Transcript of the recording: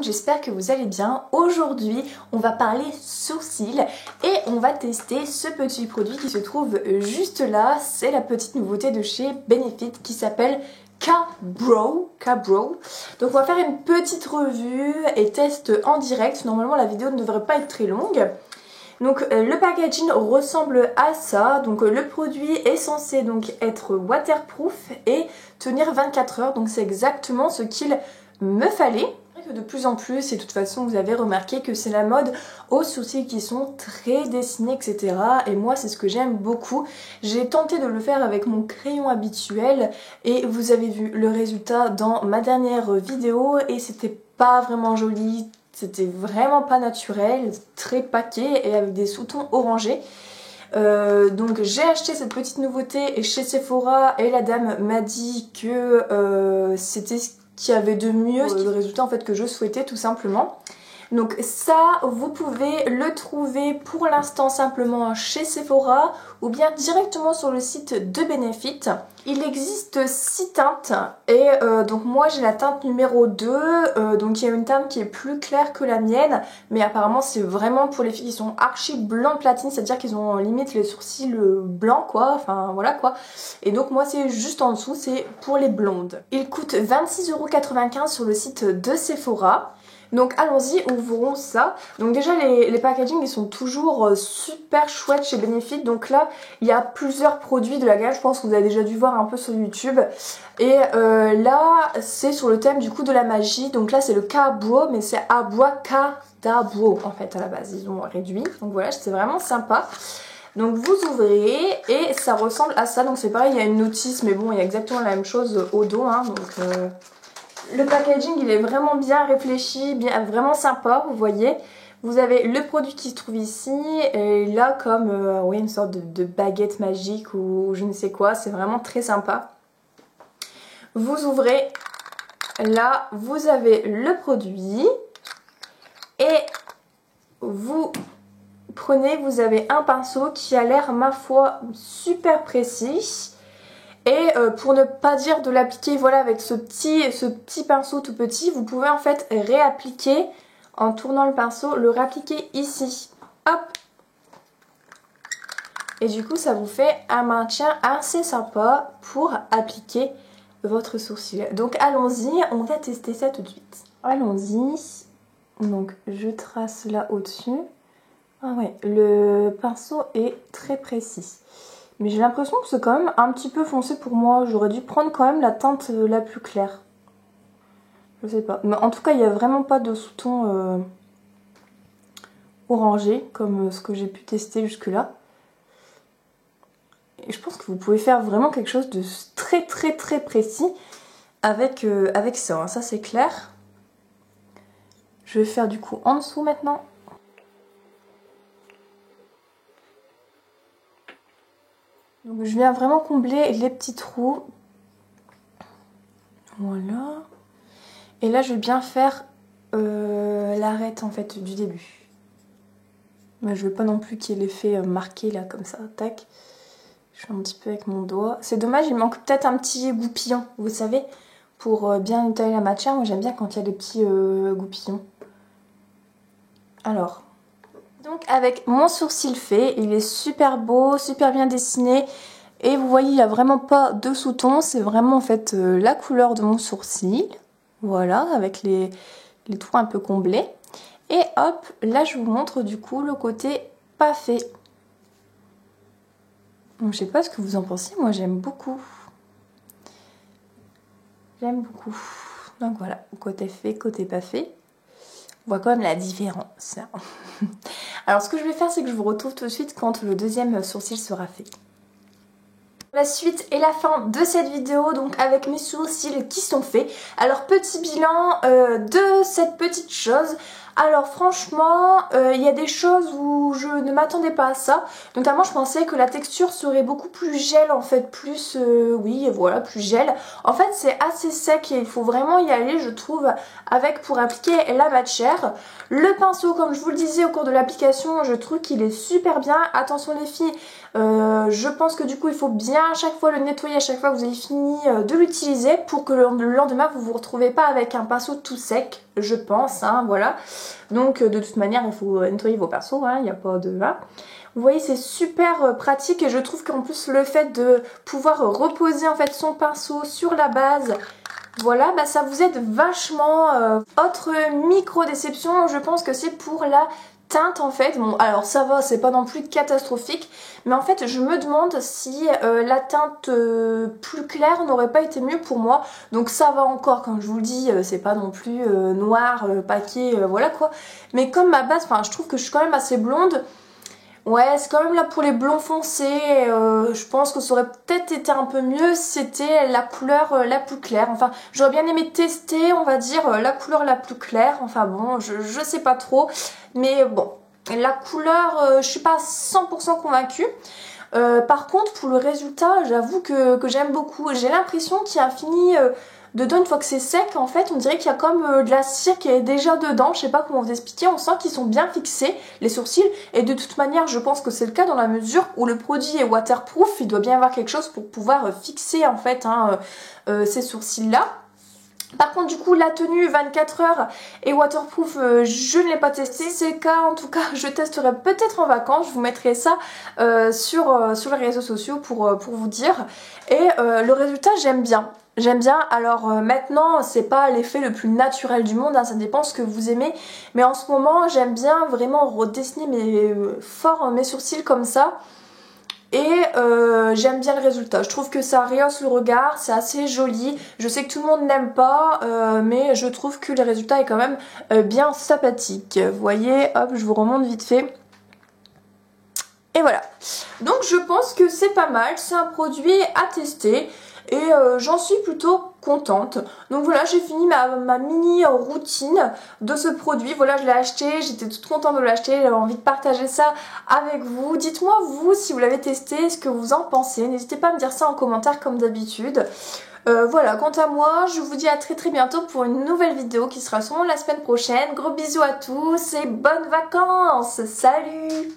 j'espère que vous allez bien. Aujourd'hui, on va parler sourcils et on va tester ce petit produit qui se trouve juste là. C'est la petite nouveauté de chez Benefit qui s'appelle K-Brow. Donc on va faire une petite revue et test en direct. Normalement la vidéo ne devrait pas être très longue. Donc le packaging ressemble à ça. Donc le produit est censé donc être waterproof et tenir 24 heures. Donc c'est exactement ce qu'il me fallait. De plus en plus, et de toute façon vous avez remarqué que c'est la mode aux sourcils qui sont très dessinés, etc. Et moi c'est ce que j'aime beaucoup. J'ai tenté de le faire avec mon crayon habituel et vous avez vu le résultat dans ma dernière vidéo et c'était pas vraiment joli, c'était vraiment pas naturel, très paquet et avec des sous-tons orangés. Donc j'ai acheté cette petite nouveauté chez Sephora et la dame m'a dit que c'était ce qu'il y avait de mieux, le résultat en fait que je souhaitais tout simplement. Donc ça vous pouvez le trouver pour l'instant simplement chez Sephora ou bien directement sur le site de Benefit. Il existe 6 teintes et donc moi j'ai la teinte numéro 2, donc il y a une teinte qui est plus claire que la mienne, mais apparemment c'est vraiment pour les filles qui sont archi blancs platine, c'est-à-dire qu'ils ont limite les sourcils blancs quoi, enfin voilà quoi. Et donc moi c'est juste en dessous, c'est pour les blondes. Il coûte 26,95 € sur le site de Sephora. Donc allons-y, ouvrons ça. Donc déjà les packaging ils sont toujours super chouettes chez Benefit. Donc là il y a plusieurs produits de la gamme, je pense que vous avez déjà dû voir un peu sur YouTube. Et là c'est sur le thème du coup de la magie. Donc là c'est le K-Brow, mais c'est K-Brow en fait à la base, ils ont réduit. Donc voilà, c'est vraiment sympa. Donc vous ouvrez et ça ressemble à ça. Donc c'est pareil, il y a une notice, mais bon il y a exactement la même chose au dos hein, donc... Le packaging il est vraiment bien réfléchi, vraiment sympa, vous voyez. Vous avez le produit qui se trouve ici et là comme oui, une sorte de baguette magique ou je ne sais quoi, c'est vraiment très sympa. Vous ouvrez, là vous avez le produit et vous prenez, vous avez un pinceau qui a l'air ma foi super précis. Et pour ne pas dire de l'appliquer voilà avec ce petit pinceau tout petit, vous pouvez en fait réappliquer en tournant le pinceau, le réappliquer ici. Hop. Et du coup ça vous fait un maintien assez sympa pour appliquer votre sourcil. Donc allons-y, on va tester ça tout de suite. Allons-y. Donc je trace là au-dessus. Ah ouais, le pinceau est très précis. Mais j'ai l'impression que c'est quand même un petit peu foncé pour moi. J'aurais dû prendre quand même la teinte la plus claire. Je sais pas. Mais en tout cas, il n'y a vraiment pas de sous-ton orangé comme ce que j'ai pu tester jusque-là. Et je pense que vous pouvez faire vraiment quelque chose de très précis avec ça. Hein. Ça, c'est clair. Je vais faire du coup en dessous maintenant. Donc je viens vraiment combler les petits trous. Voilà. Et là je vais bien faire l'arête en fait du début. Mais je veux pas non plus qu'il y ait l'effet marqué là comme ça. Tac. Je fais un petit peu avec mon doigt. C'est dommage, il manque peut-être un petit goupillon, vous savez, pour bien étaler la matière. Moi j'aime bien quand il y a des petits goupillons. Alors. Donc avec mon sourcil fait, il est super beau, super bien dessiné. Et vous voyez, il n'y a vraiment pas de sous-ton, c'est vraiment en fait la couleur de mon sourcil. Voilà, avec les trous un peu comblés. Et hop, là je vous montre du coup le côté pas fait. Donc je sais pas ce que vous en pensez, moi j'aime beaucoup. J'aime beaucoup. Donc voilà, côté fait, côté pas fait. On voit quand même la différence. Alors ce que je vais faire, c'est que je vous retrouve tout de suite quand le deuxième sourcil sera fait. La suite et la fin de cette vidéo, donc avec mes sourcils qui sont faits. Alors petit bilan de cette petite chose. Alors franchement, il y a des choses où je ne m'attendais pas à ça. Notamment je pensais que la texture serait beaucoup plus gel en fait, plus oui voilà, plus gel. En fait c'est assez sec et il faut vraiment y aller je trouve avec pour appliquer la matière. Le pinceau comme je vous le disais au cours de l'application, je trouve qu'il est super bien. Attention les filles, je pense que du coup il faut bien à chaque fois le nettoyer à chaque fois que vous avez fini de l'utiliser pour que le lendemain vous vous retrouvez pas avec un pinceau tout sec, je pense, hein, voilà. Donc de toute manière il faut nettoyer vos pinceaux, il n'y a pas de... Voilà. Vous voyez c'est super pratique et je trouve qu'en plus le fait de pouvoir reposer en fait son pinceau sur la base, voilà, bah ça vous aide vachement. Autre micro déception, je pense que c'est pour la teinte en fait. Bon alors ça va, c'est pas non plus catastrophique, mais en fait je me demande si la teinte plus claire n'aurait pas été mieux pour moi. Donc ça va encore, comme je vous le dis, c'est pas non plus noir, paquet, voilà quoi. Mais comme ma base, enfin je trouve que je suis quand même assez blonde. Ouais, c'est quand même là pour les blonds foncés, je pense que ça aurait peut-être été un peu mieux si c'était la couleur la plus claire. Enfin, j'aurais bien aimé tester, on va dire, la couleur la plus claire. Enfin bon, je sais pas trop, mais bon, la couleur, je suis pas 100% convaincue. Par contre, pour le résultat, j'avoue que j'aime beaucoup. J'ai l'impression qu'il y a fini... dedans, une fois que c'est sec, en fait, on dirait qu'il y a comme de la cire qui est déjà dedans. Je sais pas comment vous expliquer. On sent qu'ils sont bien fixés, les sourcils. Et de toute manière, je pense que c'est le cas dans la mesure où le produit est waterproof. Il doit bien y avoir quelque chose pour pouvoir fixer, en fait, ces sourcils-là. Par contre du coup la tenue 24 heures et waterproof je ne l'ai pas testé. Si c'est le cas en tout cas je testerai peut-être en vacances. Je vous mettrai ça sur les réseaux sociaux pour vous dire. Et le résultat j'aime bien. J'aime bien, alors maintenant c'est pas l'effet le plus naturel du monde, ça dépend ce que vous aimez. Mais en ce moment j'aime bien vraiment redessiner fort mes sourcils comme ça. Et j'aime bien le résultat, je trouve que ça rehausse le regard, c'est assez joli. Je sais que tout le monde n'aime pas, mais je trouve que le résultat est quand même bien sympathique. Vous voyez, hop, je vous remonte vite fait. Et voilà, donc je pense que c'est pas mal, c'est un produit à tester. Et j'en suis plutôt contente. Donc voilà, j'ai fini ma mini routine de ce produit. Voilà, je l'ai acheté, j'étais toute contente de l'acheter, j'avais envie de partager ça avec vous. Dites-moi vous si vous l'avez testé, ce que vous en pensez. N'hésitez pas à me dire ça en commentaire comme d'habitude. Voilà, quant à moi, je vous dis à très bientôt pour une nouvelle vidéo qui sera sûrement la semaine prochaine. Gros bisous à tous et bonnes vacances. Salut!